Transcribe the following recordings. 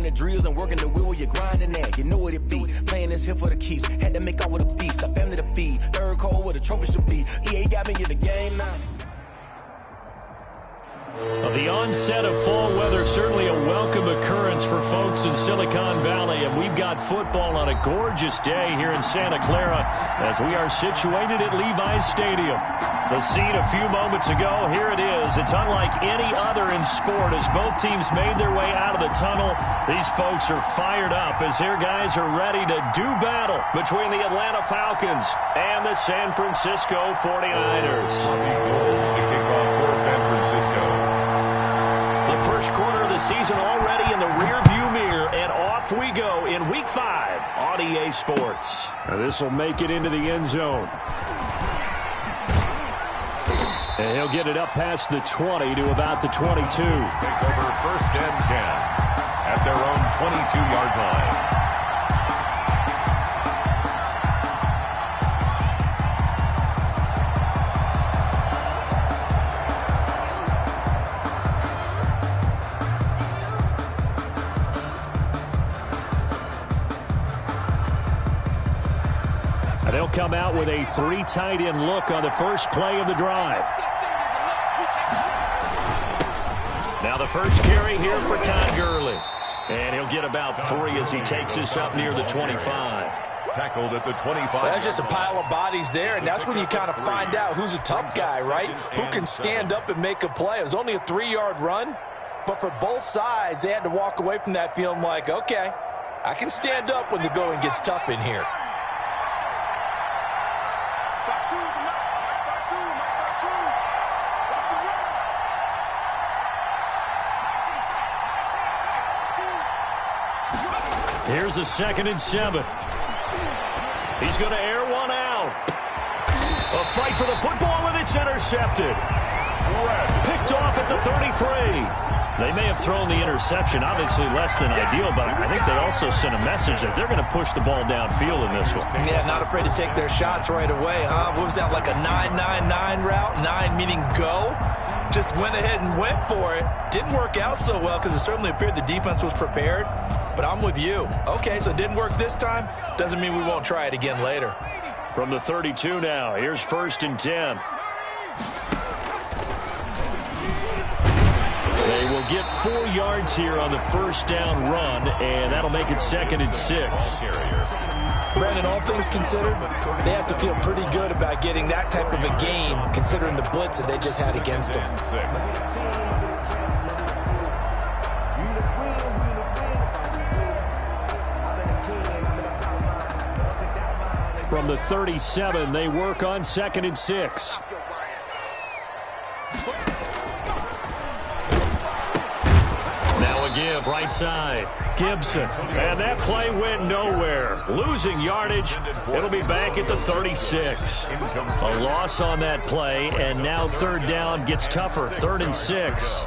the drills and working the wheel where you're grinding at. You know what it be. Playing this here for the keeps. Had to make off with a feast. A family to feed. Third cold where the trophy should be. EA got me in the game now. Well, the onset of fall weather, certainly a welcome occurrence for folks in Silicon Valley, and we've got football on a gorgeous day here in Santa Clara as we are situated at Levi's Stadium. The scene a few moments ago, here it is. It's unlike any other in sport as both teams made their way out of the tunnel. These folks are fired up as their guys are ready to do battle between the Atlanta Falcons and the San Francisco 49ers. First quarter of the season already in the rearview mirror, and off we go in Week 5 on EA Sports. This will make it into the end zone. And he'll get it up past the 20 to about the 22. Take over first and 10 at their own 22-yard line. They'll come out with a 3 tight end look on the first play of the drive. Now the first carry here for Todd Gurley. And he'll get about 3 as he takes this up near the 25. Tackled at the 25. Well, that's just a pile of bodies there, and that's when you kind of find out who's a tough guy, right? Who can stand up and make a play. It was only a 3-yard run, but for both sides, they had to walk away from that feeling like, okay, I can stand up when the going gets tough in here. Here's a 2nd and 7. He's going to air one out. A fight for the football, and it's intercepted. Picked off at the 33. They may have thrown the interception, obviously less than ideal, but I think they also sent a message that they're going to push the ball downfield in this one. Yeah, not afraid to take their shots right away, huh? What was that, like a 9-9-9 route? 9 meaning go? Just went ahead and went for it. Didn't work out so well because it certainly appeared the defense was prepared. But I'm with you. Okay, so it didn't work this time. Doesn't mean we won't try it again later. From the 32 now, here's 1st and 10. They will get 4 yards here on the first down run, and that'll make it 2nd and 6. Brandon, all things considered, they have to feel pretty good about getting that type of a gain, considering the blitz that they just had against them. From the 37, they work on 2nd and 6. Now a give right side. Gibson. And that play went nowhere. Losing yardage. It'll be back at the 36. A loss on that play, and now 3rd down gets tougher. 3rd and 6.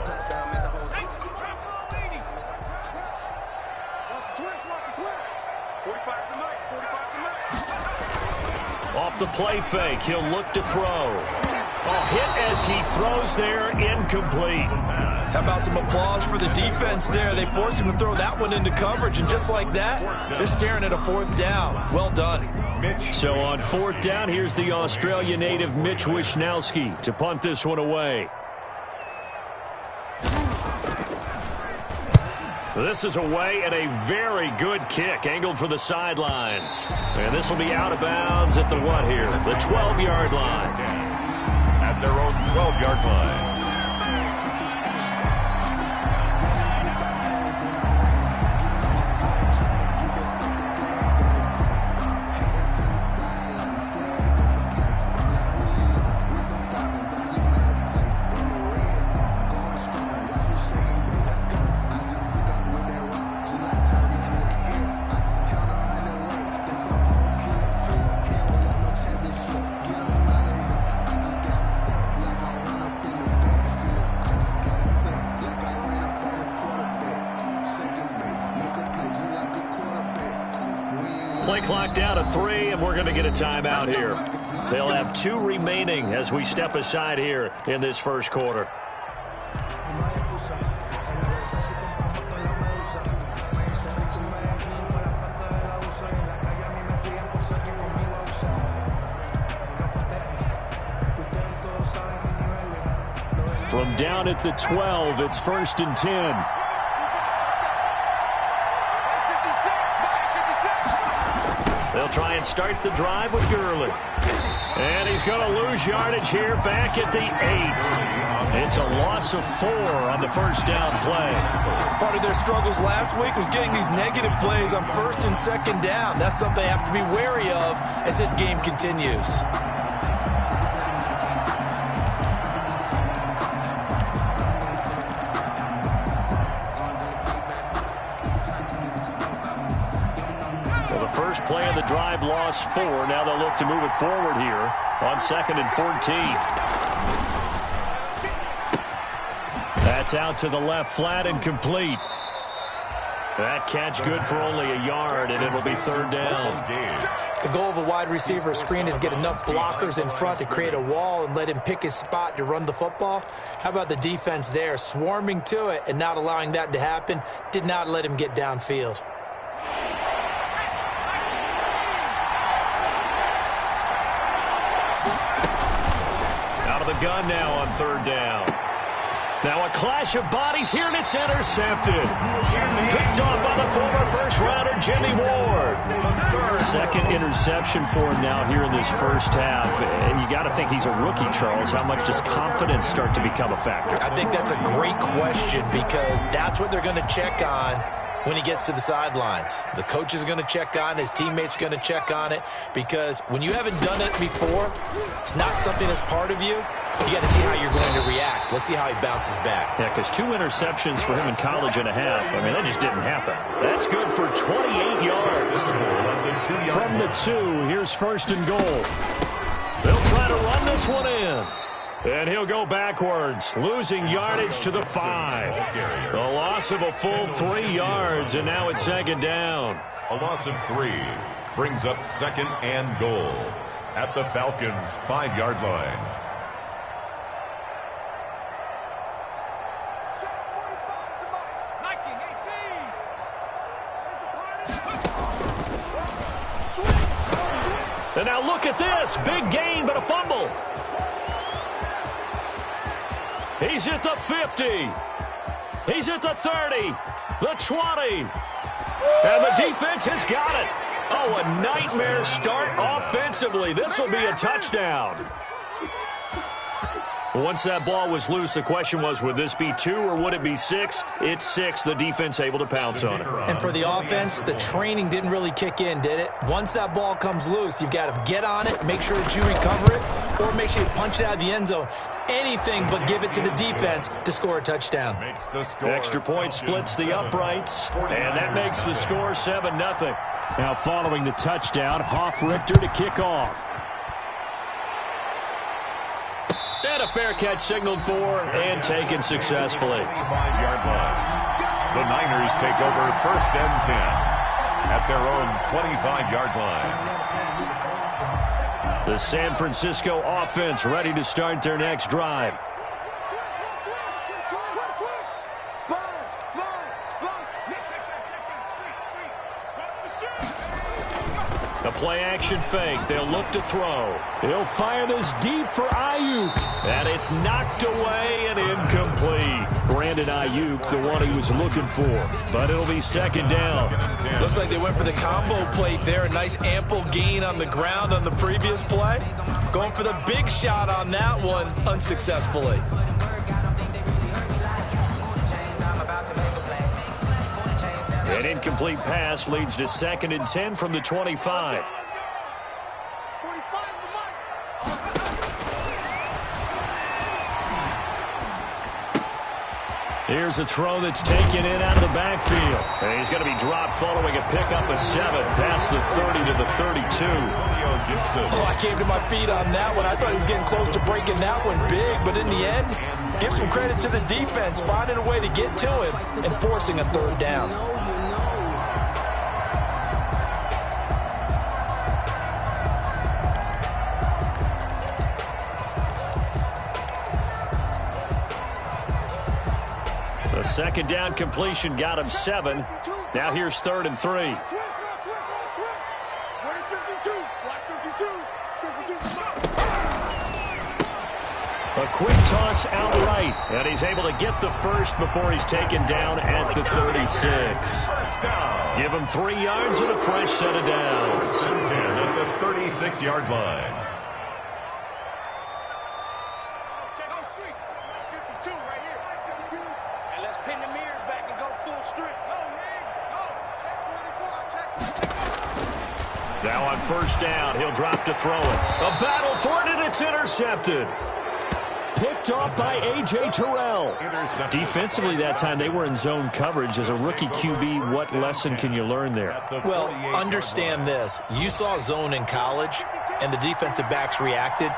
Off the play fake, he'll look to throw. A hit as he throws there, incomplete. How about some applause for the defense there? They forced him to throw that one into coverage, and just like that, they're staring at a 4th down. Well done. So on 4th down, here's the Australia native Mitch Wishnowski to punt this one away. This is away, and a very good kick angled for the sidelines. And this will be out of bounds at the what here? The 12-yard line. At their own 12-yard line. Play clock down to 3, and we're going to get a timeout here. They'll have 2 remaining as we step aside here in this first quarter. From down at the 12, it's 1st and 10. They'll try and start the drive with Gurley. And he's going to lose yardage here back at the 8. It's a loss of 4 on the first down play. Part of their struggles last week was getting these negative plays on 1st and 2nd down. That's something they have to be wary of as this game continues. First play of the drive, lost 4. Now they'll look to move it forward here on 2nd and 14. That's out to the left, flat and complete. That catch good for only a yard, and it'll be 3rd down. The goal of a wide receiver screen is get enough blockers in front to create a wall and let him pick his spot to run the football. How about the defense there, swarming to it and not allowing that to happen? Did not let him get downfield. The gun now on 3rd down. Now a clash of bodies here, and it's intercepted. Picked off by the former first-rounder Jimmy Ward. 2nd interception for him now here in this first half. And you got to think he's a rookie, Charles. How much does confidence start to become a factor? I think that's a great question because that's what they're going to check on when he gets to the sidelines. The coach is going to check on it. His teammates are going to check on it because when you haven't done it before, it's not something that's part of you. You got to see how you're going to react. Let's see how he bounces back. Yeah, because 2 interceptions for him in college and a half. I mean, that just didn't happen. That's good for 28 yards. From the 2, here's 1st and goal. They'll try to run this one in. And he'll go backwards, losing yardage to the 5. A loss of a full 3 yards, and now it's 2nd down. A loss of 3 brings up 2nd and goal at the Falcons' 5-yard line. And now look at this. Big gain, but a fumble. He's at the 50. He's at the 30. The 20. And the defense has got it. Oh, a nightmare start offensively. This will be a touchdown. Once that ball was loose, the question was, would this be 2 or would it be 6? It's 6. The defense able to pounce on it. And for the offense, the training didn't really kick in, did it? Once that ball comes loose, you've got to get on it, make sure that you recover it, or make sure you punch it out of the end zone. Anything but give it to the defense to score a touchdown. Extra point splits the uprights, and that makes the score 7-0. Now following the touchdown, Hoff-Richter to kick off. And a fair catch signaled for and taken successfully. 5-yard line. The Niners take over 1st and 10 at their own 25-yard line. The San Francisco offense ready to start their next drive. A play-action fake. They'll look to throw. He'll fire this deep for Ayuk. And it's knocked away and incomplete. Brandon Ayuk, the one he was looking for. But it'll be 2nd down. Looks like they went for the combo plate there. A nice ample gain on the ground on the previous play. Going for the big shot on that one unsuccessfully. An incomplete pass leads to 2nd and 10 from the 25. Here's a throw that's taken in out of the backfield. And he's going to be dropped following a pickup of 7 past the 30 to the 32. Oh, I came to my feet on that one. I thought he was getting close to breaking that one big, but in the end, give some credit to the defense, finding a way to get to him and forcing a 3rd down. The 2nd down completion got him 7. Now here's 3rd and 3. A quick toss out right, and he's able to get the first before he's taken down at the 36. Give him 3 yards and a fresh set of downs. 10 at the 36-yard line. Check on street. 52 right here. And let's pin the mirrors back and go full strength. Go, man. Go. Check 24. Check. Now on first down, he'll drop to throw it. A battle for it, and it's intercepted. Picked off by A.J. Terrell. Defensively that time, they were in zone coverage. As a rookie QB, what lesson can you learn there? Well, understand this. You saw zone in college, and the defensive backs reacted,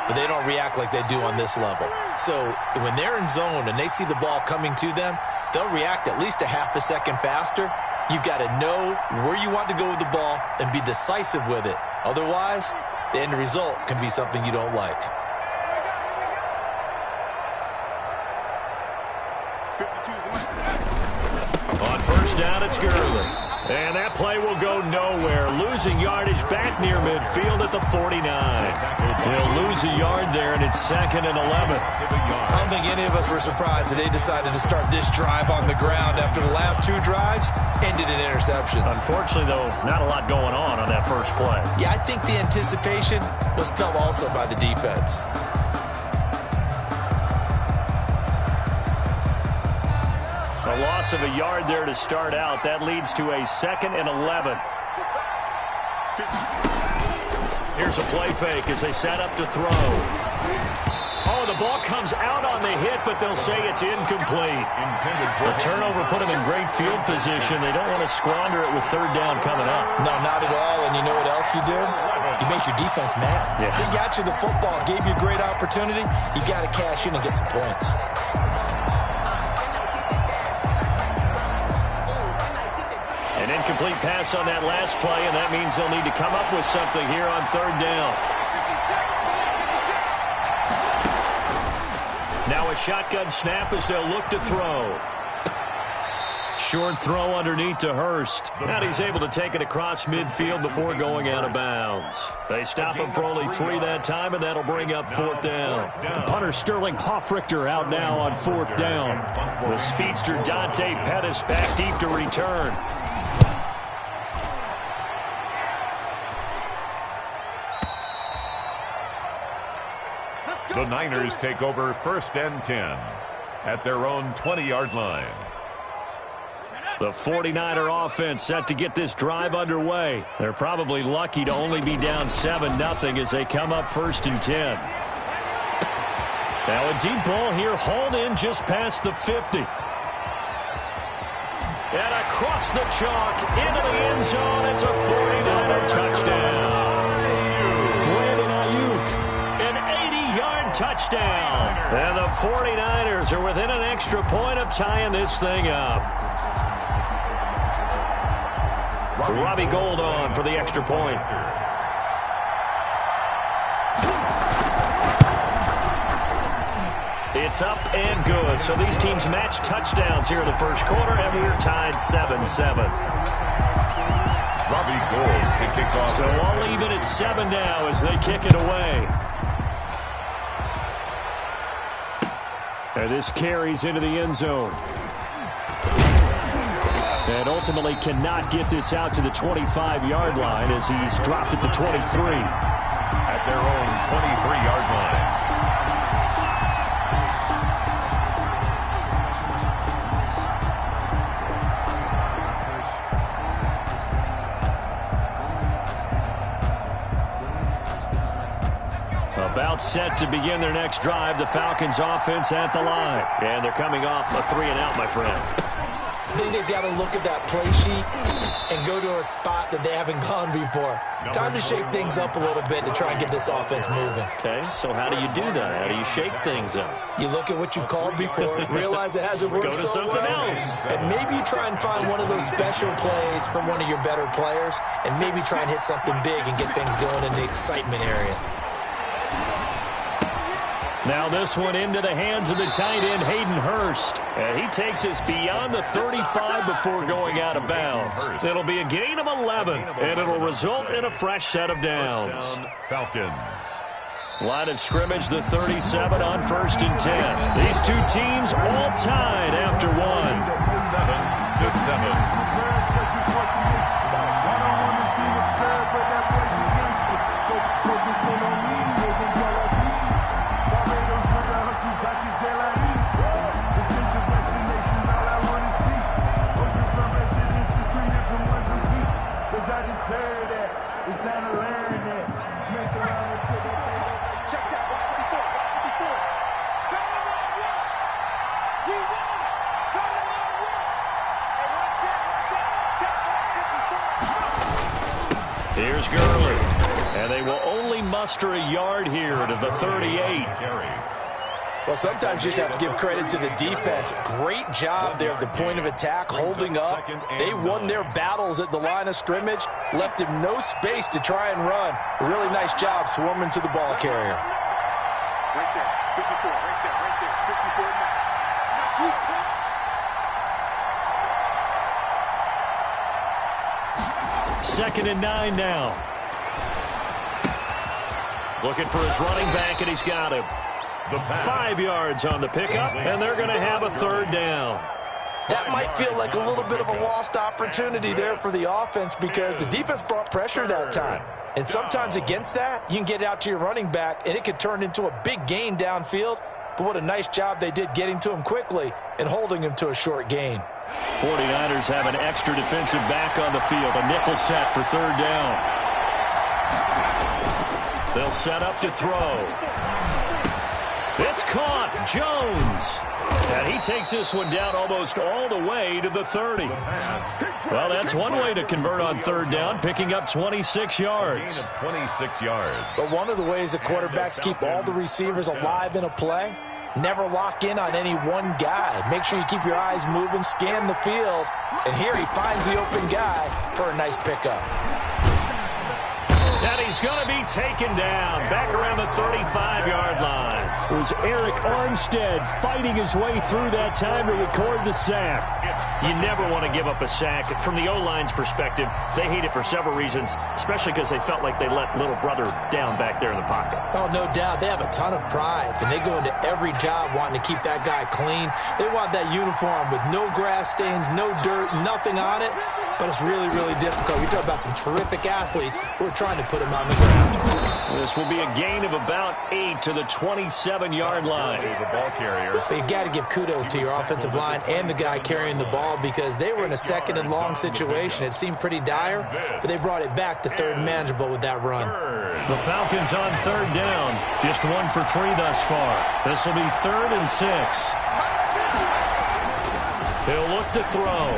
but they don't react like they do on this level. So when they're in zone and they see the ball coming to them, they'll react at least a half a second faster. You've got to know where you want to go with the ball and be decisive with it. Otherwise, the end result can be something you don't like. On first down, it's Gurley. And that play will go nowhere. Losing yardage back near midfield at the 49. He'll lose a yard there, and it's 2nd and 11. I don't think any of us were surprised that they decided to start this drive on the ground after the last 2 drives ended in interceptions. Unfortunately, though, not a lot going on that first play. Yeah, I think the anticipation was felt also by the defense. A loss of a yard there to start out. That leads to a 2nd and 11. Here's a play fake as they set up to throw. Oh, the ball comes out on the hit, but they'll say it's incomplete. The turnover put them in great field position. They don't want to squander it with 3rd down coming up. No, not at all. And you know what else you do? You make your defense mad. Yeah. They got you the football, gave you a great opportunity. You got to cash in and get some points. An incomplete pass on that last play, and that means they'll need to come up with something here on 3rd down. Now a shotgun snap as they'll look to throw. Short throw underneath to Hurst. And he's able to take it across midfield before going out of bounds. They stop him for only 3 that time, and that'll bring up 4th down. Punter Sterling Hoffrichter out now on 4th down. The speedster Dante Pettis back deep to return. The Niners take over 1st and 10 at their own 20-yard line. The 49er offense set to get this drive underway. They're probably lucky to only be down 7-0 as they come up 1st and 10. Now a deep ball here, hauled in just past the 50. And across the chalk, into the end zone, it's a 49er touchdown. Touchdown. And the 49ers are within an extra point of tying this thing up. Robbie Gould on for the extra point. It's up and good. So these teams match touchdowns here in the first quarter, and we're tied 7-7. Robbie Gould to kick off. So all even at 7 now as they kick it away. And this carries into the end zone. And ultimately cannot get this out to the 25-yard line as he's dropped at the 23. At their own 23-yard line. About set to begin their next drive, the Falcons offense at the line. And they're coming off a 3-and-out, my friend. I think they've got to look at that play sheet and go to a spot that they haven't gone before. Time to shake things up a little bit to try and get this offense moving. Okay, so how do you do that? How do you shake things up? You look at what you called before, realize it hasn't worked so well. Go to something else. And maybe you try and find one of those special plays from one of your better players, and maybe try and hit something big and get things going in the excitement area. Now this one into the hands of the tight end, Hayden Hurst. And he takes us beyond the 35 before going out of bounds. It'll be a gain of 11, and it'll result in a fresh set of downs. Falcons. Line of scrimmage, the 37 on 1st and 10. These two teams all tied after one. 7-7. Here's Gurley. And they will only muster a yard here to the 38. Well, sometimes you just have to give credit to the defense. Great job there at the point of attack, holding up. They won their battles at the line of scrimmage, left him no space to try and run. A really nice job swarming to the ball carrier. Right there, 54, right there, 54 now. Got you. Second and 9 now. Looking for his running back, and he's got him. 5 yards on the pickup, and they're going to have a third down. That might feel like a little bit of a lost opportunity there for the offense because the defense brought pressure that time. And sometimes against that, you can get out to your running back, and it could turn into a big gain downfield. But what a nice job they did getting to him quickly and holding him to a short gain. 49ers have an extra defensive back on the field. A nickel set for third down. They'll set up to throw. It's caught. Jones. And he takes this one down almost all the way to the 30. Well, that's one way to convert on third down, picking up 26 yards. 26 yards. But one of the ways the quarterbacks keep all the receivers alive in a play, never lock in on any one guy. Make sure you keep your eyes moving, scan the field. And here he finds the open guy for a nice pickup. And he's going to be taken down back around the 35-yard line. It was Eric Armstead fighting his way through that time to record the sack. You never want to give up a sack. From the O-line's perspective, they hate it for several reasons, especially because they felt like they let little brother down back there in the pocket. Oh, no doubt. They have a ton of pride, and they go into every job wanting to keep that guy clean. They want that uniform with no grass stains, no dirt, nothing on it, but it's really, really difficult. You're talking about some terrific athletes who are trying to put him on the ground. This will be a gain of about 8 to the 27-yard line. The ball carrier. But you got to give kudos to your offensive line and the guy carrying the ball because they were in a second and long situation. It seemed pretty dire, but they brought it back to third and manageable with that run. The Falcons on third down. Just 1 for 3 thus far. This will be 3rd and 6. He'll look to throw.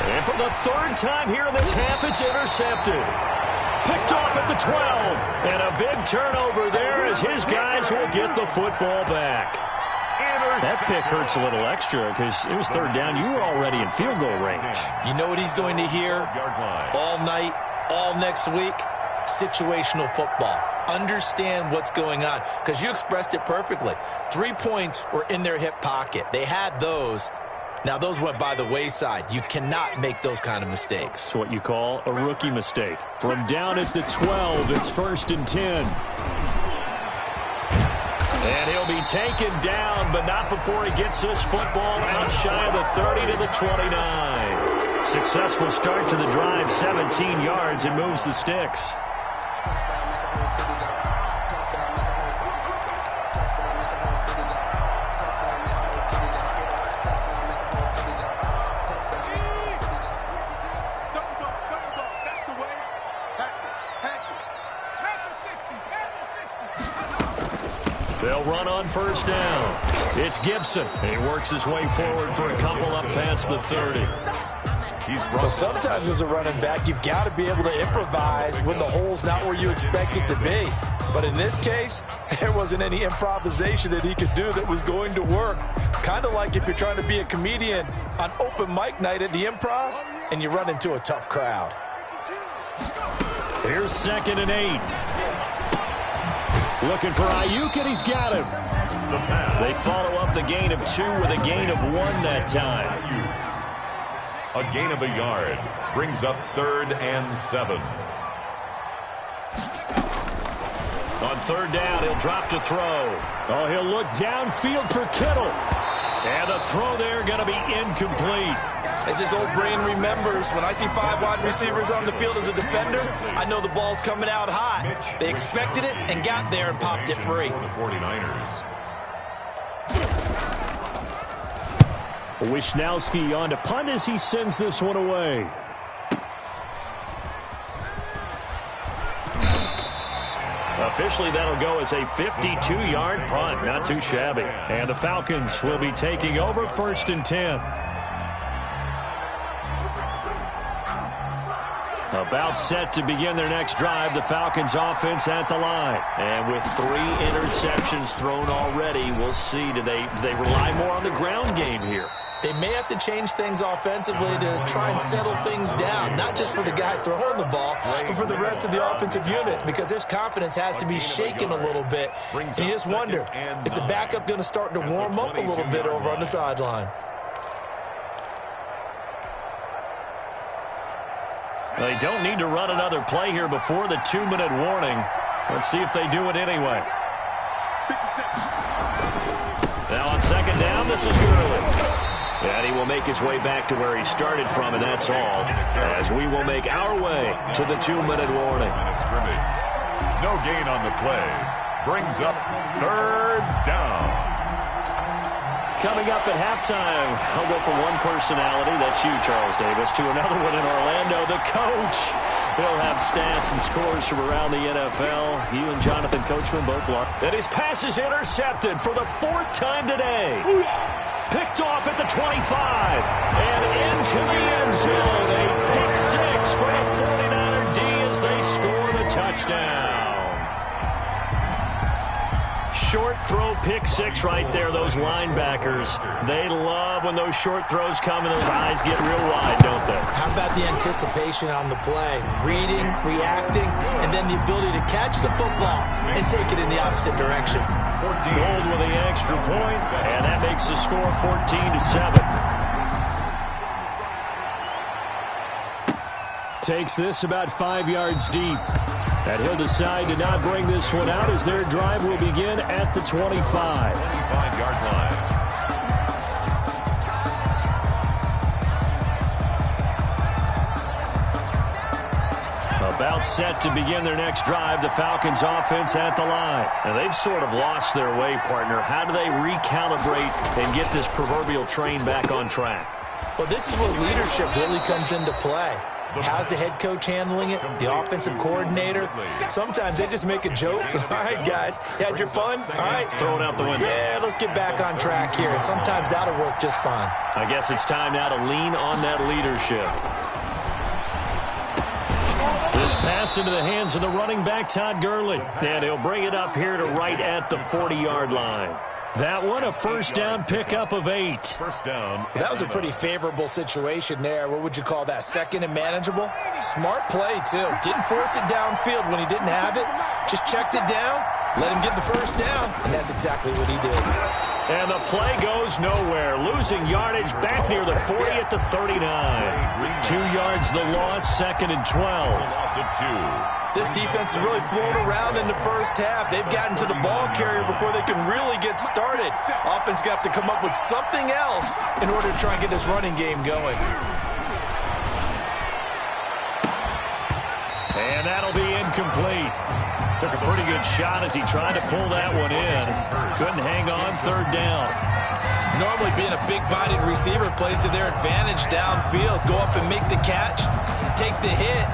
And for the third time here in this half, it's intercepted. Picked off at the 12. And a big turnover there as his guys will get the football back. That pick hurts a little extra because it was third down. You were already in field goal range. You know what he's going to hear all night, all next week? Situational football. Understand what's going on because you expressed it perfectly. 3 points were in their hip pocket. They had those. Now, those went by the wayside. You cannot make those kind of mistakes. It's what you call a rookie mistake. From down at the 12, it's 1st and 10. And he'll be taken down, but not before he gets this football out shy of the 30 to the 29. Successful start to the drive, 17 yards, and moves the sticks. They'll run on first down. It's Gibson. He works his way forward for a couple up past the 30. Well, sometimes as a running back, you've got to be able to improvise when the hole's not where you expect it to be. But in this case, there wasn't any improvisation that he could do that was going to work. Kind of like if you're trying to be a comedian on open mic night at the Improv and you run into a tough crowd. Here's 2nd and 8. Looking for Ayuk, and he's got him. They follow up the gain of 2 with a gain of 1 that time. A gain of a yard brings up 3rd and 7. On third down, he'll drop to throw. Oh, he'll look downfield for Kittle. And the throw there going to be incomplete. As his old brain remembers, when I see 5 wide receivers on the field as a defender, I know the ball's coming out hot. They expected it and got there and popped it free. The 49ers. Wisnowski on to punt as he sends this one away. Officially, that'll go as a 52-yard punt. Not too shabby. And the Falcons will be taking over 1st and 10. About set to begin their next drive, the Falcons offense at the line. And with 3 interceptions thrown already, we'll see. Do they rely more on the ground game here? They may have to change things offensively to try and settle things down, not just for the guy throwing the ball, but for the rest of the offensive unit, because their confidence has to be shaken a little bit. And you just wonder, is the backup going to start to warm up a little bit over on the sideline? They don't need to run another play here before the 2-minute warning. Let's see if they do it anyway. Now on second down, this is Gurley. And he will make his way back to where he started from, and that's all, as we will make our way to the 2-minute warning. No gain on the play. Brings up 3rd down. Coming up at halftime, I'll go from one personality, that's you, Charles Davis, to another one in Orlando, the coach. He'll have stats and scores from around the NFL. You and Jonathan Coachman both love. And his pass is intercepted for the 4th time today. Picked off at the 25 and into the end zone. A pick 6 for the 49er D as they score the touchdown. Short throw pick 6 right there. Those linebackers, they love when those short throws come and those eyes get real wide, don't they? How about the anticipation on the play? Reading, reacting, and then the ability to catch the football and take it in the opposite direction. Gold with the extra point, and that makes the score 14-7. Takes this about 5 yards deep. And he'll decide to not bring this one out as their drive will begin at the 25. 25-yard line. About set to begin their next drive, the Falcons offense at the line. And they've sort of lost their way, partner. How do they recalibrate and get this proverbial train back on track? Well, this is where leadership really comes into play. How's the head coach handling it? The offensive coordinator? Sometimes they just make a joke. All right, guys, you had your fun? All right. Throw it out the window. Yeah, let's get back on track here. And sometimes that'll work just fine. I guess it's time now to lean on that leadership. This pass into the hands of the running back, Todd Gurley. And he'll bring it up here to right at the 40-yard line. That one, a first down pickup of 8. First down. That was a pretty favorable situation there. What would you call that? Second and manageable? Smart play, too. Didn't force it downfield when he didn't have it. Just checked it down, let him get the first down, and that's exactly what he did. And the play goes nowhere. Losing yardage back near the 40 at the 39. 2 yards the loss, 2nd and 12. Loss of 2. This defense has really flown around in the first half. They've gotten to the ball carrier before they can really get started. Offense got to come up with something else in order to try and get this running game going. And that'll be incomplete. Took a pretty good shot as he tried to pull that one in. Couldn't hang on, 3rd down. Normally being a big-bodied receiver plays to their advantage downfield. Go up and make the catch, take the hit,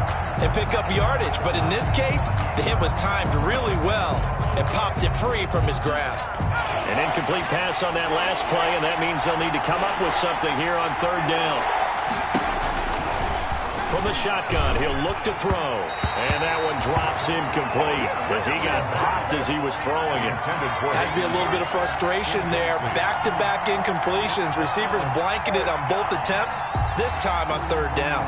and pick up yardage. But in this case, the hit was timed really well and popped it free from his grasp. An incomplete pass on that last play, and that means they'll need to come up with something here on 3rd down. From the shotgun, he'll look to throw. And that one drops incomplete as he got popped as he was throwing it. Has to be a little bit of frustration there. Back-to-back incompletions. Receivers blanketed on both attempts, this time on 3rd down.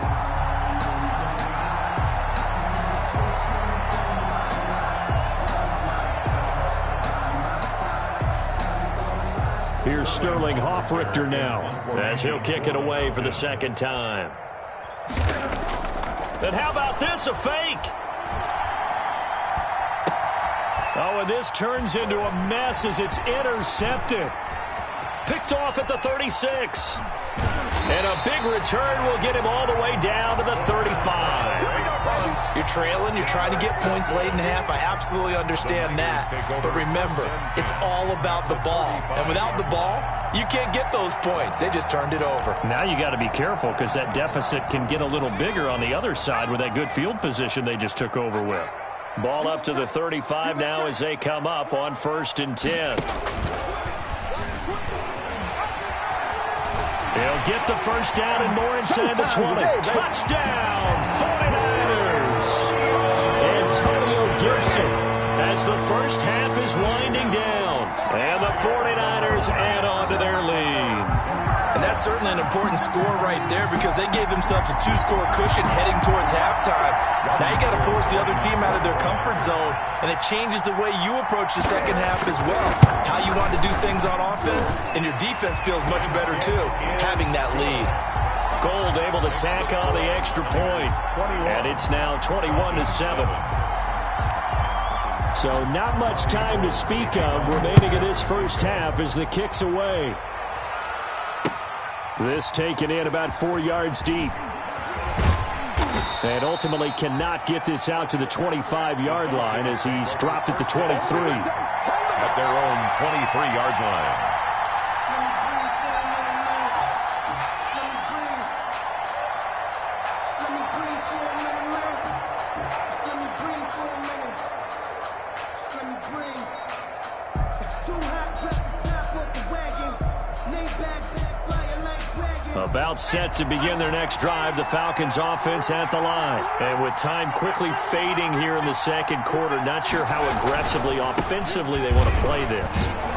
Here's Sterling Hoffrichter now as he'll kick it away for the 2nd time. And how about this, a fake? Oh, and this turns into a mess as it's intercepted. Picked off at the 36. And a big return will get him all the way down to the 35. You're trailing. You're trying to get points late in half. I absolutely understand that. But remember, it's all about the ball. And without the ball, you can't get those points. They just turned it over. Now you got to be careful because that deficit can get a little bigger on the other side with that good field position they just took over with. Ball up to the 35 now as they come up on 1st and 10. He'll get the first down and more inside the 20. Touchdown, 49ers. Antonio Gibson as the first half is winding down. And the 49ers add on to their lead. And that's certainly an important score right there because they gave themselves a 2-score cushion heading towards halftime. Now you got to force the other team out of their comfort zone, and it changes the way you approach the second half as well. How you want to do things on offense, and your defense feels much better too, having that lead. Gold able to tack on the extra point, and it's now 21-7. So not much time to speak of remaining in this first half as the kick's away. This taken in about 4 yards deep. And ultimately cannot get this out to the 25-yard line as he's dropped at the 23. At their own 23-yard line. About set to begin their next drive, the Falcons offense at the line. And with time quickly fading here in the second quarter, not sure how aggressively, offensively they want to play this.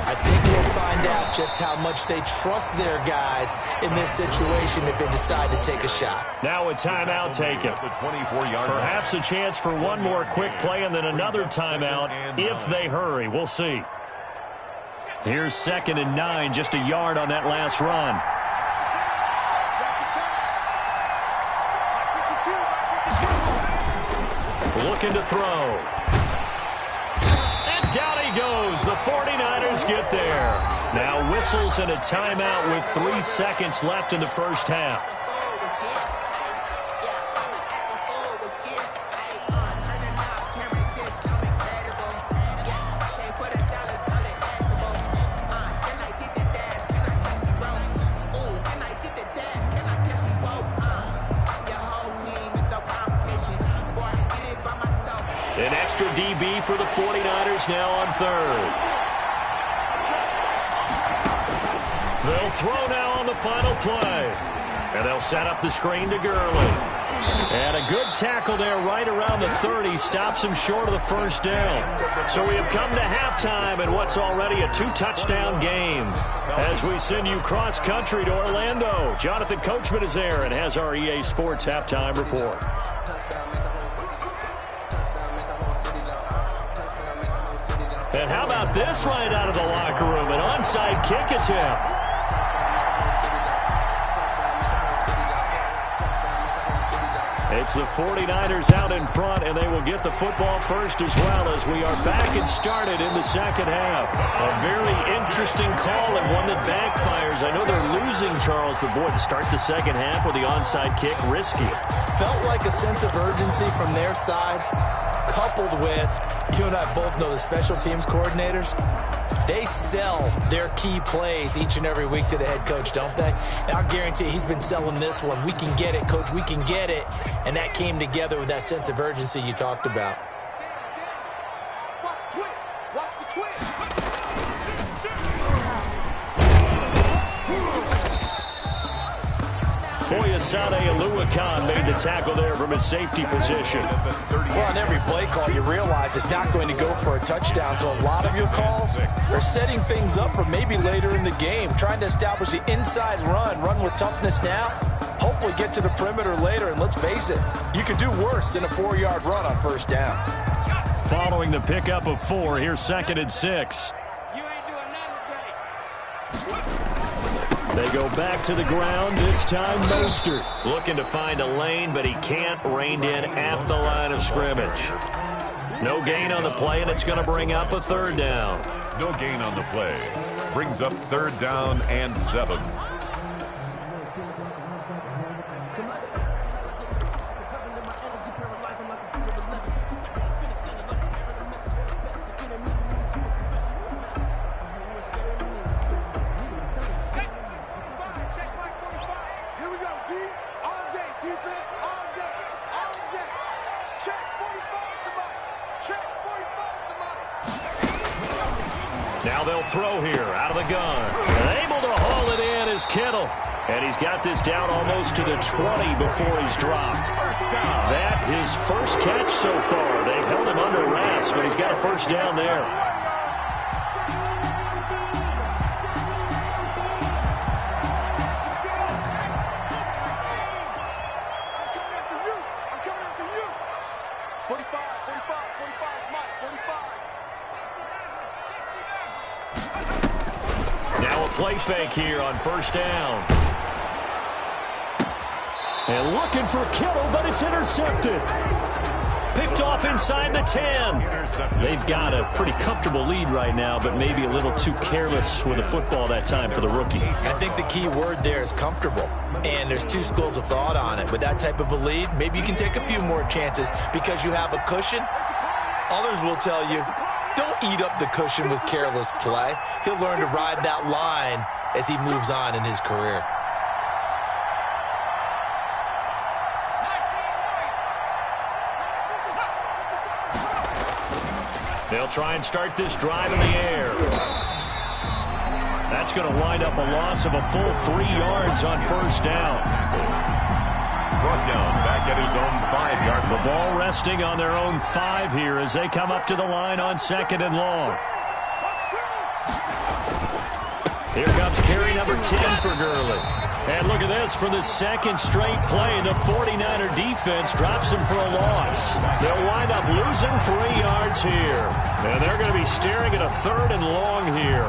I think we'll find out just how much they trust their guys in this situation if they decide to take a shot. Now a timeout taken. Perhaps a chance for one more quick play and then another timeout if they hurry. We'll see. Here's 2nd and 9, just a yard on that last run. Looking to throw. And down he goes. The 49ers get there. Now whistles and a timeout with 3 seconds left in the first half. An extra DB for the 49ers now on 3rd. They'll throw now on the final play. And they'll set up the screen to Gurley. And a good tackle there right around the 30. Stops him short of the first down. So we have come to halftime in what's already a 2-touchdown game. As we send you cross-country to Orlando, Jonathan Coachman is there and has our EA Sports halftime report. And how about this right out of the locker room? An onside kick attempt. It's the 49ers out in front, and they will get the football first as well as we are back and started in the second half. A very interesting call and one that backfires. I know they're losing, Charles, but boy, to start the second half with the onside kick, risky. Felt like a sense of urgency from their side, coupled with, you and I both know the special teams coordinators, they sell their key plays each and every week to the head coach, don't they? And I'll guarantee he's been selling this one. We can get it, coach, we can get it. And that came together with that sense of urgency you talked about. Watch the twist. Watch the twist. Foyesade Oluwakan made the tackle there from his safety position. Well, on every play call, you realize it's not going to go for a touchdown. So a lot of your calls are setting things up for maybe later in the game, trying to establish the inside run with toughness now, hopefully get to the perimeter later. And let's face it, you could do worse than a 4-yard run on first down. Following the pickup of 4, here's 2nd and 6. You ain't doing nothing today. They go back to the ground, this time Mostert. Looking to find a lane, but he can't. Reined in at the line of scrimmage. No gain on the play, and it's going to bring up a third down. No gain on the play. Brings up 3rd down and 7. Now they'll throw here out of the gun. And able to haul it in is Kittle. And he's got this down almost to the 20 before he's dropped. That his first catch so far. They've held him under wraps, but he's got a first down there. Play fake here on first down. And looking for Kittle, but it's intercepted. Picked off inside the 10. They've got a pretty comfortable lead right now, but maybe a little too careless with the football that time for the rookie. I think the key word there is comfortable. And there's two schools of thought on it. With that type of a lead, maybe you can take a few more chances because you have a cushion. Others will tell you, don't eat up the cushion with careless play. He'll learn to ride that line as he moves on in his career. They'll try and start this drive in the air. That's going to wind up a loss of a full 3 yards on first down. Brought down back at his own 5-yard line. The ball resting on their own 5 here as they come up to the line on 2nd and long. Here comes carry number 10 for Gurley. And look at this for the second straight play. The 49er defense drops him for a loss. They'll wind up losing 3 yards here. And they're going to be staring at a 3rd and long here.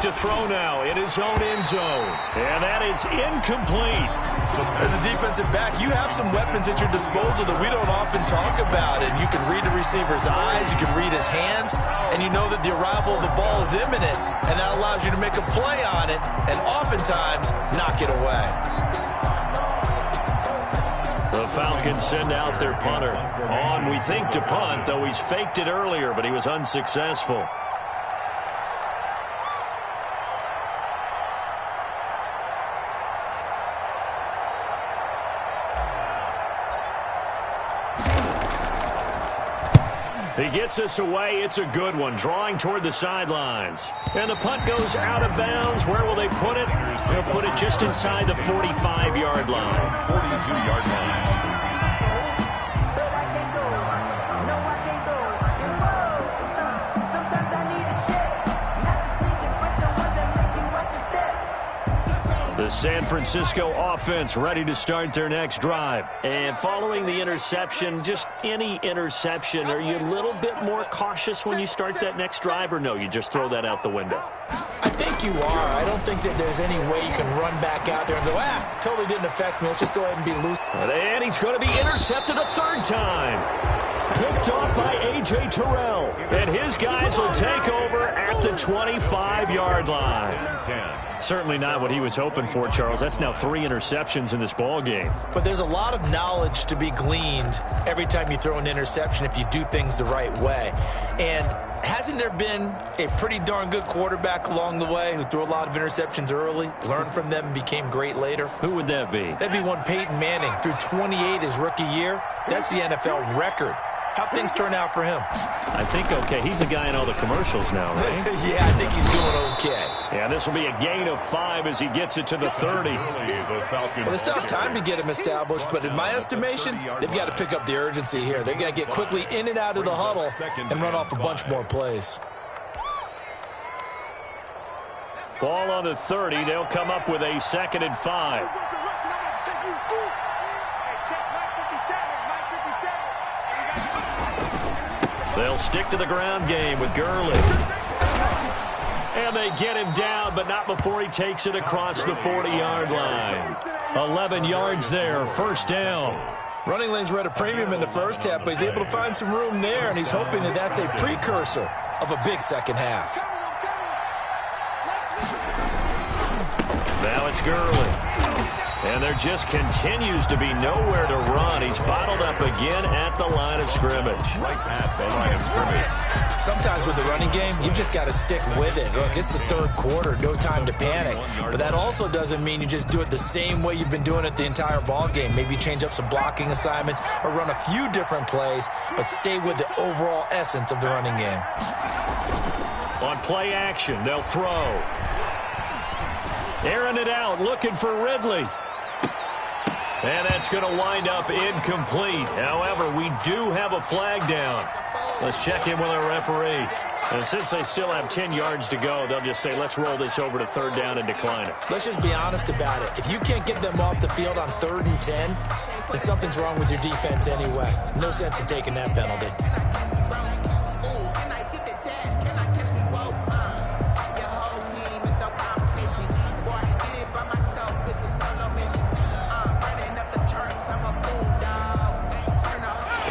To throw now in his own end zone. And that is incomplete. As a defensive back, you have some weapons at your disposal that we don't often talk about. And you can read the receiver's eyes, you can read his hands, and you know that the arrival of the ball is imminent, and that allows you to make a play on it and oftentimes knock it away. The Falcons send out their punter. On, we think, to punt, though he's faked it earlier, but he was unsuccessful. He gets us away. It's a good one, drawing toward the sidelines. And the punt goes out of bounds. Where will they put it? They'll put it just inside the 45-yard line. 42-yard line. The San Francisco offense ready to start their next drive. And following the interception, just any interception, are you a little bit more cautious when you start that next drive, or no, you just throw that out the window? I think you are. I don't think that there's any way you can run back out there and go, totally didn't affect me. Let's just go ahead and be loose. And he's going to be intercepted a 3rd time. Picked off by A.J. Terrell. And his guys will take over at the 25-yard line. Certainly not what he was hoping for, Charles. That's now 3 interceptions in this ball game. But there's a lot of knowledge to be gleaned every time you throw an interception if you do things the right way. And hasn't there been a pretty darn good quarterback along the way who threw a lot of interceptions early, learned from them, and became great later? Who would that be? That'd be one Peyton Manning. Threw 28 his rookie year. That's the NFL record. How'd things turn out for him? I think okay. He's a guy in all the commercials now, right? Yeah, I think he's doing okay. Yeah, this will be a gain of 5 as he gets it to the 30. Well, they still have time to get him established, but in my estimation, they've got to pick up the urgency here. They've got to get quickly in and out of the huddle and run off a bunch more plays. Ball on the 30. They'll come up with a 2nd and 5. They'll stick to the ground game with Gurley. And they get him down, but not before he takes it across the 40-yard line. 11 yards there, 1st down. Running lanes were at a premium in the first half, but he's able to find some room there, and he's hoping that that's a precursor of a big second half. Now it's Gurley. And there just continues to be nowhere to run. He's bottled up again at the line of scrimmage. Right at the line of scrimmage. Sometimes with the running game, you've just got to stick with it. Look, it's the 3rd quarter, no time to panic. But that also doesn't mean you just do it the same way you've been doing it the entire ball game. Maybe change up some blocking assignments or run a few different plays, but stay with the overall essence of the running game. On play action, they'll throw. Airing it out, looking for Ridley. And that's going to wind up incomplete. However, we do have a flag down. Let's check in with our referee. And since they still have 10 yards to go, they'll just say, let's roll this over to 3rd down and decline it. Let's just be honest about it. If you can't get them off the field on 3rd and 10, then something's wrong with your defense anyway. No sense in taking that penalty.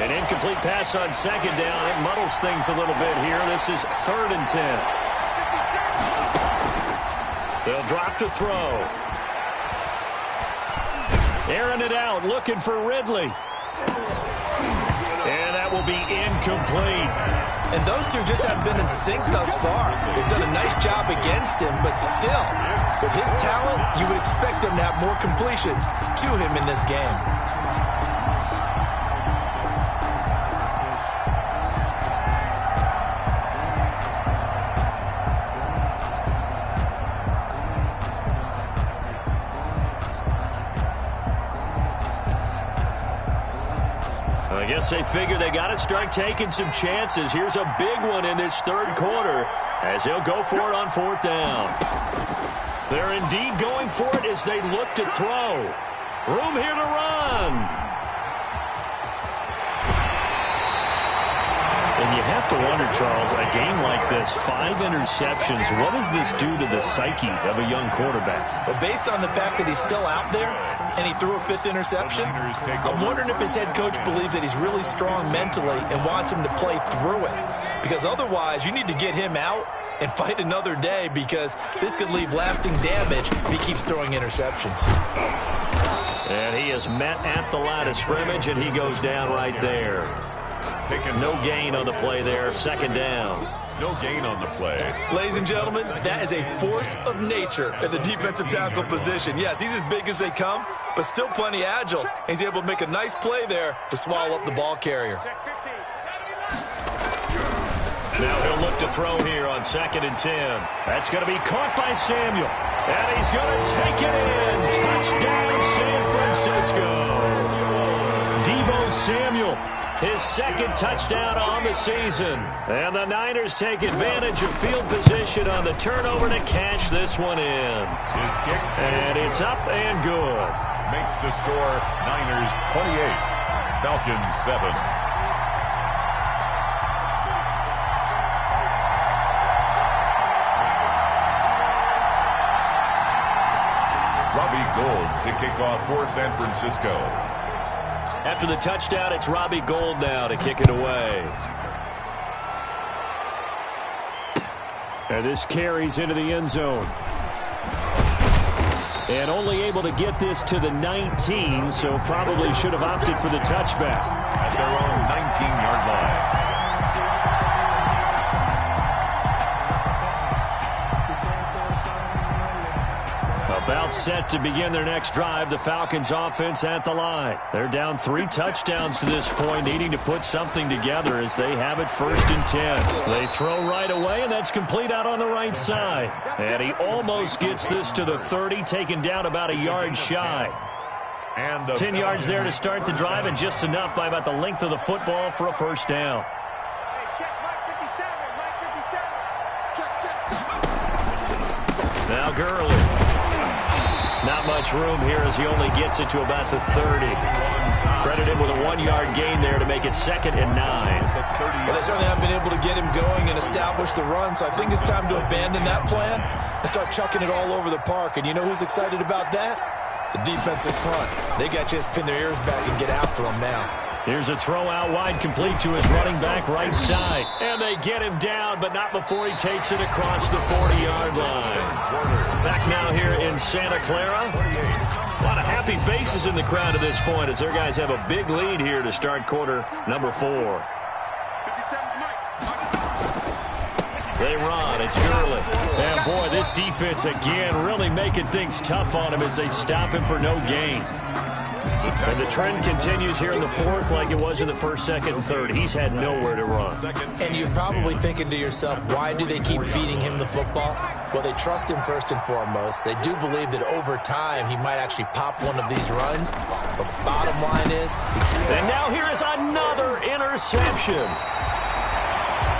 An incomplete pass on 2nd down. It muddles things a little bit here. This is 3rd and 10. They'll drop to throw. Airing it out, looking for Ridley. And that will be incomplete. And those two just haven't been in sync thus far. They've done a nice job against him, but still, with his talent, you would expect them to have more completions to him in this game. I guess they figure they got to start taking some chances. Here's a big one in this 3rd quarter as they'll go for it on 4th down. They're indeed going for it as they look to throw. Room here to run. And you have to wonder, Charles, a game like this, 5 interceptions, what does this do to the psyche of a young quarterback? But based on the fact that he's still out there and he threw a 5th interception, I'm wondering if his head coach believes that he's really strong mentally and wants him to play through it. Because otherwise, you need to get him out and fight another day, because this could leave lasting damage if he keeps throwing interceptions. And he is met at the line of scrimmage, and he goes down right there. No gain on the play there, 2nd down. No gain on the play. Ladies and gentlemen, that is a force of nature at the defensive tackle position. Yes, he's as big as they come, but still plenty agile. He's able to make a nice play there to swallow up the ball carrier. Now he'll look to throw here on 2nd and 10. That's going to be caught by Samuel. And he's going to take it in. Touchdown, San Francisco. Deebo Samuel, his 2nd touchdown on the season. And the Niners take advantage of field position on the turnover to cash this one in. His kick. And it's up and good. Makes the score Niners 28, Falcons 7. Gold to kick off for San Francisco. After the touchdown, it's Robbie Gould now to kick it away. And this carries into the end zone. And only able to get this to the 19, so probably should have opted for the touchback. At their own 19-yard line. About set to begin their next drive, the Falcons offense at the line. They're down 3 touchdowns to this point, needing to put something together as they have it 1st and 10. They throw right away, and that's complete out on the right side. And he almost gets this to the 30, taken down about a yard shy. And 10 yards there to start the drive, and just enough by about the length of the football for a first down. Now Gurley. Not much room here as he only gets it to about the 30. Credit him with a 1-yard gain there to make it 2nd and 9. Well, they certainly haven't been able to get him going and establish the run, so I think it's time to abandon that plan and start chucking it all over the park. And you know who's excited about that? The defensive front. They got to just pin their ears back and get after him now. Here's a throw out wide, complete to his running back right side. And they get him down, but not before he takes it across the 40-yard line. Back now here in Santa Clara. A lot of happy faces in the crowd at this point as their guys have a big lead here to start quarter number 4. They run. It's Gurley. And, boy, this defense again really making things tough on him as they stop him for no gain. And the trend continues here in the 4th like it was in the 1st, 2nd, and 3rd. He's had nowhere to run. And you're probably thinking to yourself, why do they keep feeding him the football? Well, they trust him first and foremost. They do believe that over time he might actually pop one of these runs. But bottom line is... And now here is another interception.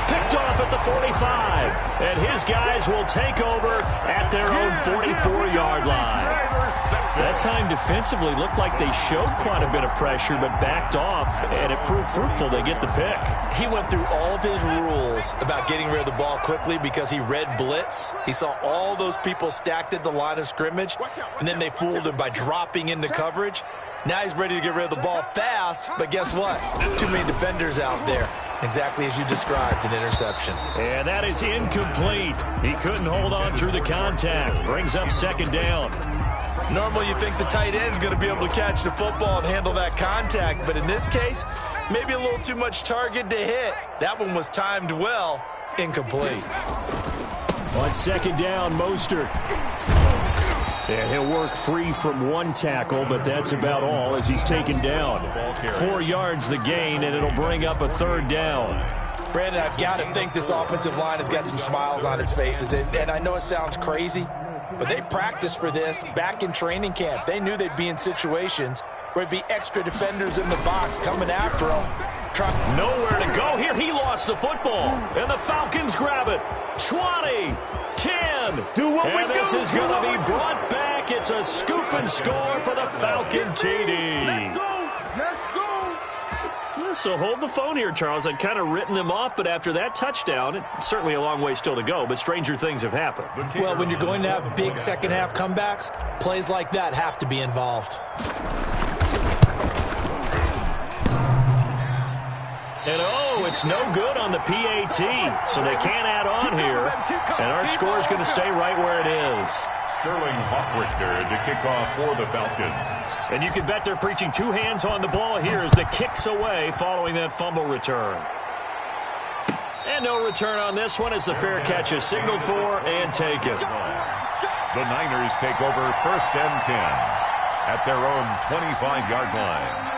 Picked off at the 45. And his guys will take over at their own 44-yard line. That time defensively looked like they showed quite a bit of pressure but backed off, and it proved fruitful. They get the pick. He went through all of his rules about getting rid of the ball quickly because he read blitz. He saw all those people stacked at the line of scrimmage, and then they fooled him by dropping into coverage. Now he's ready to get rid of the ball fast, but guess what? Too many defenders out there. Exactly as you described, an interception. And that is incomplete. He couldn't hold on through the contact. Brings up 2nd down. Normally you think the tight end's going to be able to catch the football and handle that contact, but in this case, maybe a little too much target to hit. That one was timed well, incomplete. On 2nd down, Mostert. And he'll work free from 1 tackle, but that's about all as he's taken down. 4 yards the gain, and it'll bring up a 3rd down. Brandon, I've got to think this offensive line has got some smiles on its faces, and I know it sounds crazy, but they practiced for this back in training camp. They knew they'd be in situations where it'd be extra defenders in the box coming after them. Nowhere to go here. He lost the football, and the Falcons grab it. 20, 10, and this is going to be brought back. It's a scoop and score for the Falcon TD. Let's go. Yeah, so hold the phone here, Charles. I'd kind of written them off, but after that touchdown, it's certainly a long way still to go, but stranger things have happened. Well, when you're going to have big second-half comebacks, plays like that have to be involved. And, it's no good on the PAT, so they can't add on here. And our score is going to stay right where it is. Sterling Hawkrichter to kick off for the Falcons. And you can bet they're preaching 2 hands on the ball here as the kick's away following that fumble return. And no return on this one as the fair catch is signaled for and taken. The Niners take over 1st and 10 at their own 25-yard line.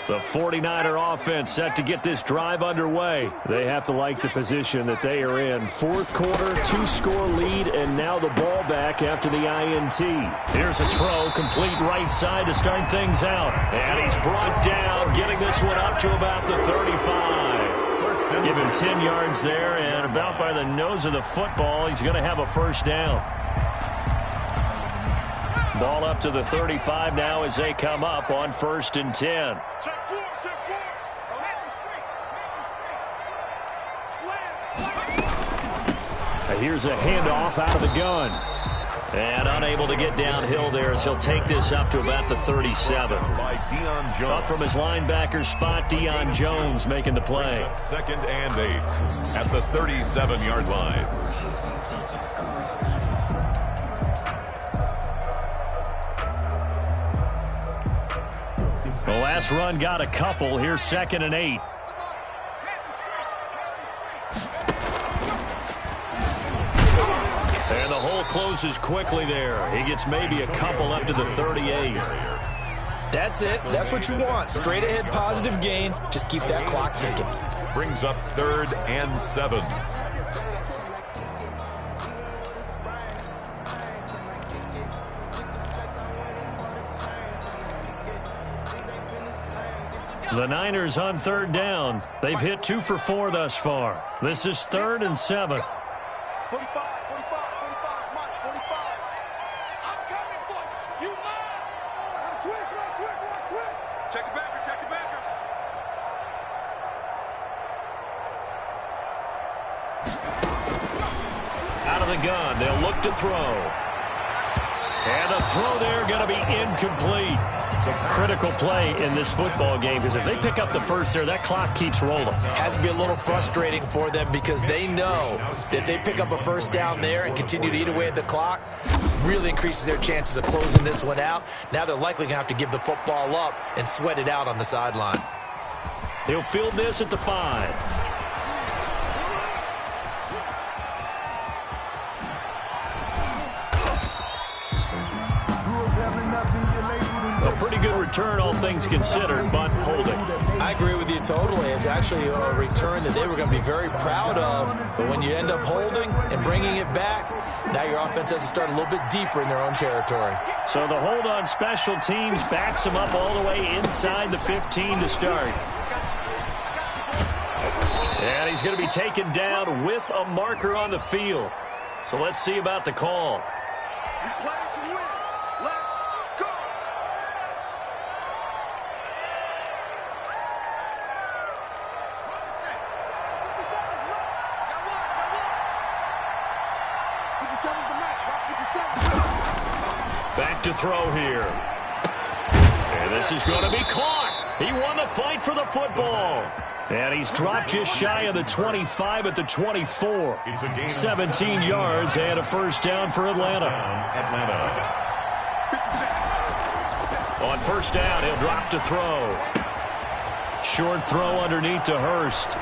The 49er offense set to get this drive underway. They have to like the position that they are in. 4th quarter, 2-score lead, and now the ball back after the INT. Here's a throw, complete right side to start things out. And he's brought down, getting this one up to about the 35. Give him 10 yards there, and about by the nose of the football, he's going to have a 1st down. Ball up to the 35 now as they come up on 1st and 10. Here's a handoff out of the gun. And unable to get downhill there as he'll take this up to about the 37. By Deion Jones. Up from his linebacker spot, Deion Jones making the play. 2nd and 8 at the 37-yard line. The last run got a couple. Here's 2nd and 8. Ball closes quickly there. He gets maybe a couple up to the 38. That's it. That's what you want. Straight ahead positive gain. Just keep that clock ticking. Brings up 3rd and 7. The Niners on 3rd down. They've hit 2 for 4 thus far. This is 3rd and 7. 45, 45, 45, Mike, 45. I'm coming for you. You mine. Switch. Check the backer. Out of the gun, they'll look to throw. And the throw there going to be incomplete. Critical play in this football game because if they pick up the first there, that clock keeps rolling. Has to be a little frustrating for them because they know that they pick up a first down there and continue to eat away at the clock, really increases their chances of closing this one out. Now they're likely going to have to give the football up and sweat it out on the sideline. He'll field this at the 5. A pretty good return, all things considered, but holding. I agree with you totally. It's actually a return that they were going to be very proud of. But when you end up holding and bringing it back, now your offense has to start a little bit deeper in their own territory. So the hold on special teams backs them up all the way inside the 15 to start. And he's going to be taken down with a marker on the field. So let's see about the call. Back to throw here. And this is going to be caught. He won the fight for the football. And he's dropped just shy of the 25 at the 24. 17 yards and a first down for Atlanta. On first down, he'll drop to throw. Short throw underneath to Hurst.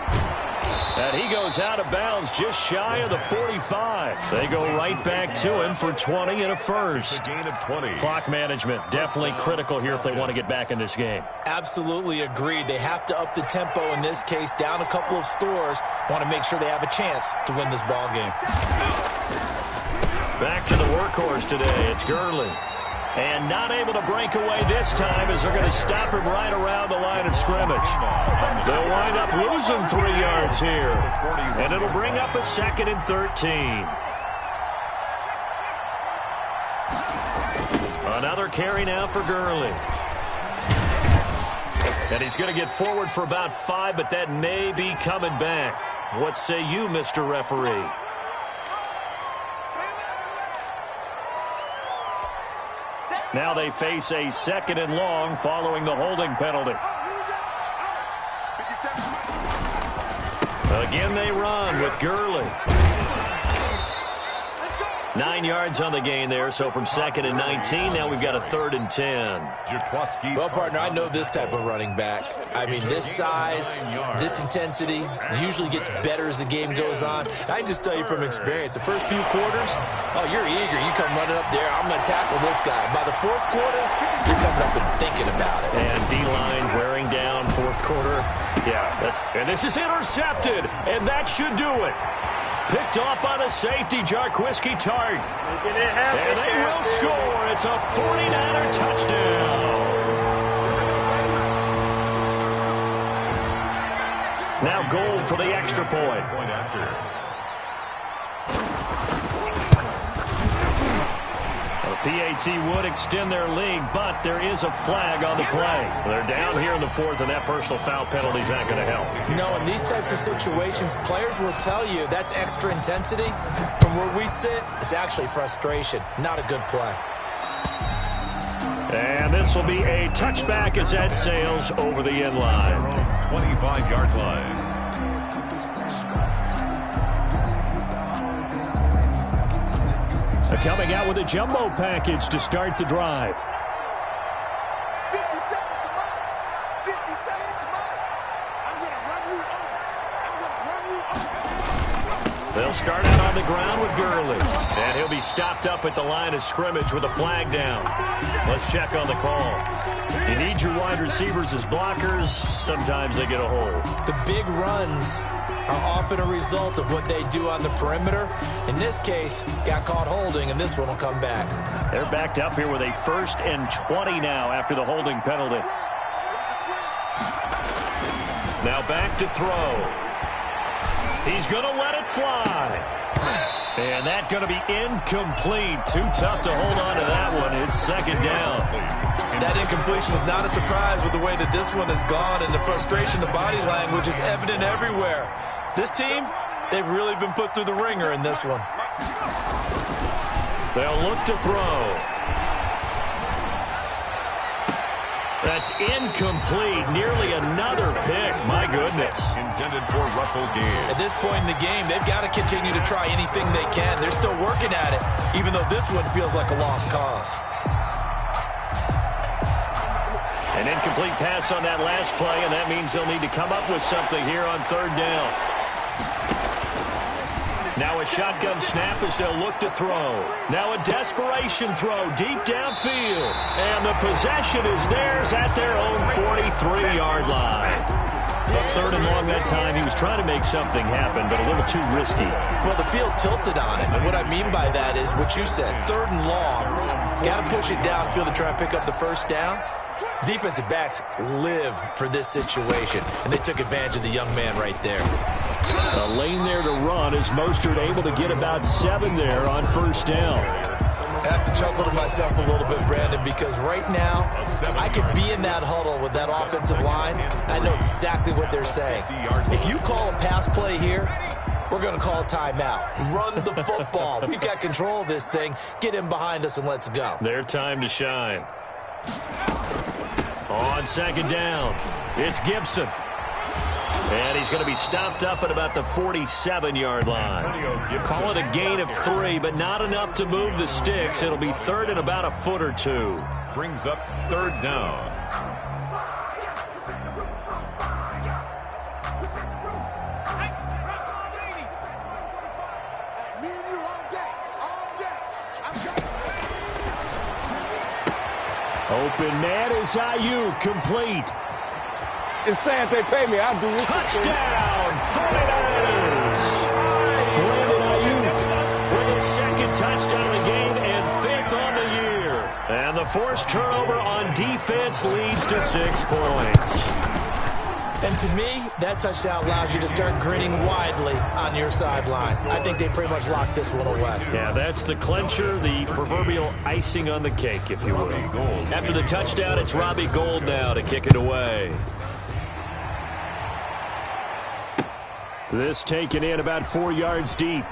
And he goes out of bounds just shy of the 45. They go right back to him for 20 and a first. Gain of 20. Clock management definitely critical here if they want to get back in this game. Absolutely agreed. They have to up the tempo in this case, down a couple of scores. Want to make sure they have a chance to win this ball game. Back to the workhorse today. It's Gurley. And not able to break away this time as they're going to stop him right around the line of scrimmage. They'll wind up losing 3 yards here. And it'll bring up a 2nd and 13. Another carry now for Gurley. And he's going to get forward for about 5, but that may be coming back. What say you, Mr. Referee? Now they face a 2nd and long following the holding penalty. Again they run with Gurley. 9 yards on the gain there, so from 2nd and 19, now we've got a 3rd and 10. Well, partner, I know this type of running back. I mean, this size, this intensity usually gets better as the game goes on. I just tell you from experience, the first few quarters, oh, you're eager. You come running up there, I'm going to tackle this guy. By the 4th quarter, you're coming up and thinking about it. And D-line wearing down 4th quarter. Yeah, and this is intercepted, and that should do it. Picked off by the safety, Jarquiski Tart. And they will score. It's a 49er touchdown. Now Gold for the extra point. PAT would extend their lead, but there is a flag on the play. They're down here in the 4th, and that personal foul penalty is not going to help. No, in these types of situations, players will tell you that's extra intensity. From where we sit, it's actually frustration. Not a good play. And this will be a touchback as that sails over the end line. 25-yard line. Coming out with a jumbo package to start the drive. 50 seconds to Mike. 50 seconds to Mike. I'm going to run you over. I'm going to run you over. They'll start out on the ground with Gurley. And he'll be stopped up at the line of scrimmage with a flag down. Let's check on the call. You need your wide receivers as blockers. Sometimes they get a hold. The big runs are often a result of what they do on the perimeter. In this case, got caught holding, and this one will come back. They're backed up here with a 1st and 20 now after the holding penalty. Now back to throw. He's going to let it fly. And that's going to be incomplete. Too tough to hold on to that one. It's 2nd down. That incompletion is not a surprise with the way that this one has gone, and the frustration, the body language is evident everywhere. This team, they've really been put through the ringer in this one. They'll look to throw. That's incomplete. Nearly another pick. My goodness. Intended for Russell Gage. At this point in the game, they've got to continue to try anything they can. They're still working at it, even though this one feels like a lost cause. An incomplete pass on that last play, and that means they'll need to come up with something here on 3rd down. Now a shotgun snap as they'll look to throw. Now a desperation throw deep downfield. And the possession is theirs at their own 43-yard line. A 3rd and long that time. He was trying to make something happen, but a little too risky. Well, the field tilted on him, and what I mean by that is what you said, 3rd and long. Got to push it downfield to try and pick up the 1st down. Defensive backs live for this situation, and they took advantage of the young man right there. A lane there to run as Mostert able to get about 7 there on 1st down. I have to chuckle to myself a little bit, Brandon, because right now I could be in that huddle with that offensive line, and I know exactly what they're saying. If you call a pass play here, we're going to call a timeout. Run the football. We've got control of this thing. Get him behind us and let's go. Their time to shine. On 2nd down, it's Gibson. And he's going to be stopped up at about the 47-yard line. Call it a gain of 3, but not enough to move the sticks. It'll be 3rd and about a foot or 2. Brings up 3rd down. Open man is Ayuk, complete. It's saying if they pay me, I'll do this. Touchdown, 49ers. Brandon Ayuk with his 2nd touchdown of the game and 5th on the year. And the forced turnover on defense leads to 6 points. And to me, that touchdown allows you to start grinning widely on your sideline. I think they pretty much locked this one away. Yeah, that's the clincher, the proverbial icing on the cake, if you will. After the touchdown, it's Robbie Gould now to kick it away. This taken in about 4 yards deep.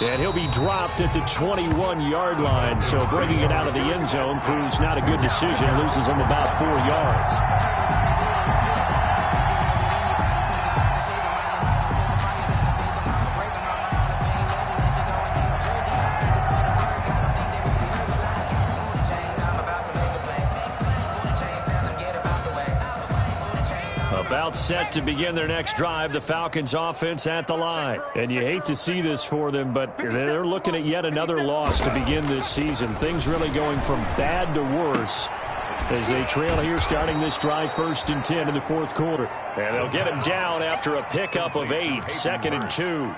And he'll be dropped at the 21-yard line, so bringing it out of the end zone proves not a good decision. Loses him about 4 yards. About set to begin their next drive, the Falcons offense at the line. And you hate to see this for them, but they're looking at yet another loss to begin this season. Things really going from bad to worse as they trail here starting this drive 1st and 10 in the 4th quarter. And they'll get him down after a pickup of 8, 2nd and 2.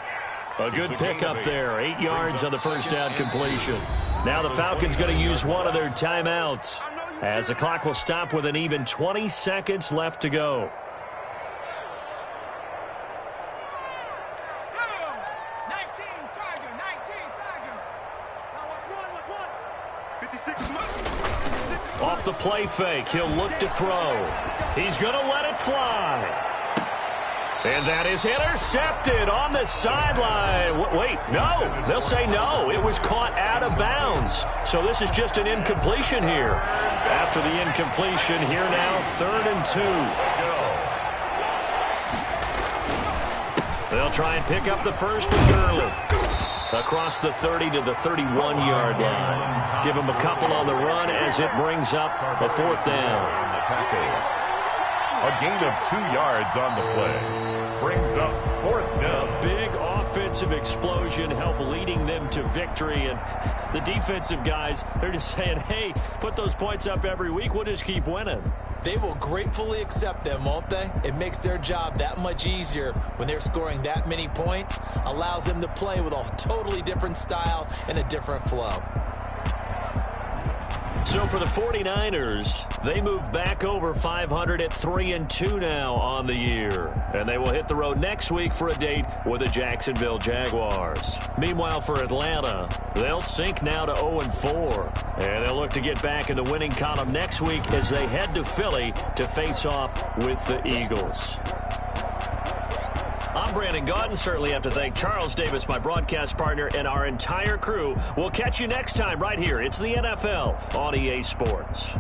A good pickup there, 8 yards on the 1st down completion. Now the Falcons going to use one of their timeouts as the clock will stop with an even 20 seconds left to go. 56. Off the play fake, he'll look to throw. He's going to let it fly. And that is intercepted on the sideline. Wait, no. They'll say no. It was caught out of bounds. So this is just an incompletion here. After the incompletion, here now, 3rd and 2. They'll try and pick up the first with Gurley. Across the 30 to the 31-yard line. Give him a couple on the run as it brings up a 4th down. A gain of 2 yards on the play. brings up 4th down. A big offensive explosion helped leading them to victory. And the defensive guys, they're just saying, hey, put those points up every week. We'll just keep winning. They will gratefully accept them, won't they? It makes their job that much easier when they're scoring that many points. Allows them to play with a totally different style and a different flow. So for the 49ers, they move back over 500 at 3-2 now on the year. And they will hit the road next week for a date with the Jacksonville Jaguars. Meanwhile, for Atlanta, they'll sink now to 0-4. And they'll look to get back in the winning column next week as they head to Philly to face off with the Eagles. I'm Brandon Gaudin. Certainly have to thank Charles Davis, my broadcast partner, and our entire crew. We'll catch you next time right here. It's the NFL on EA Sports.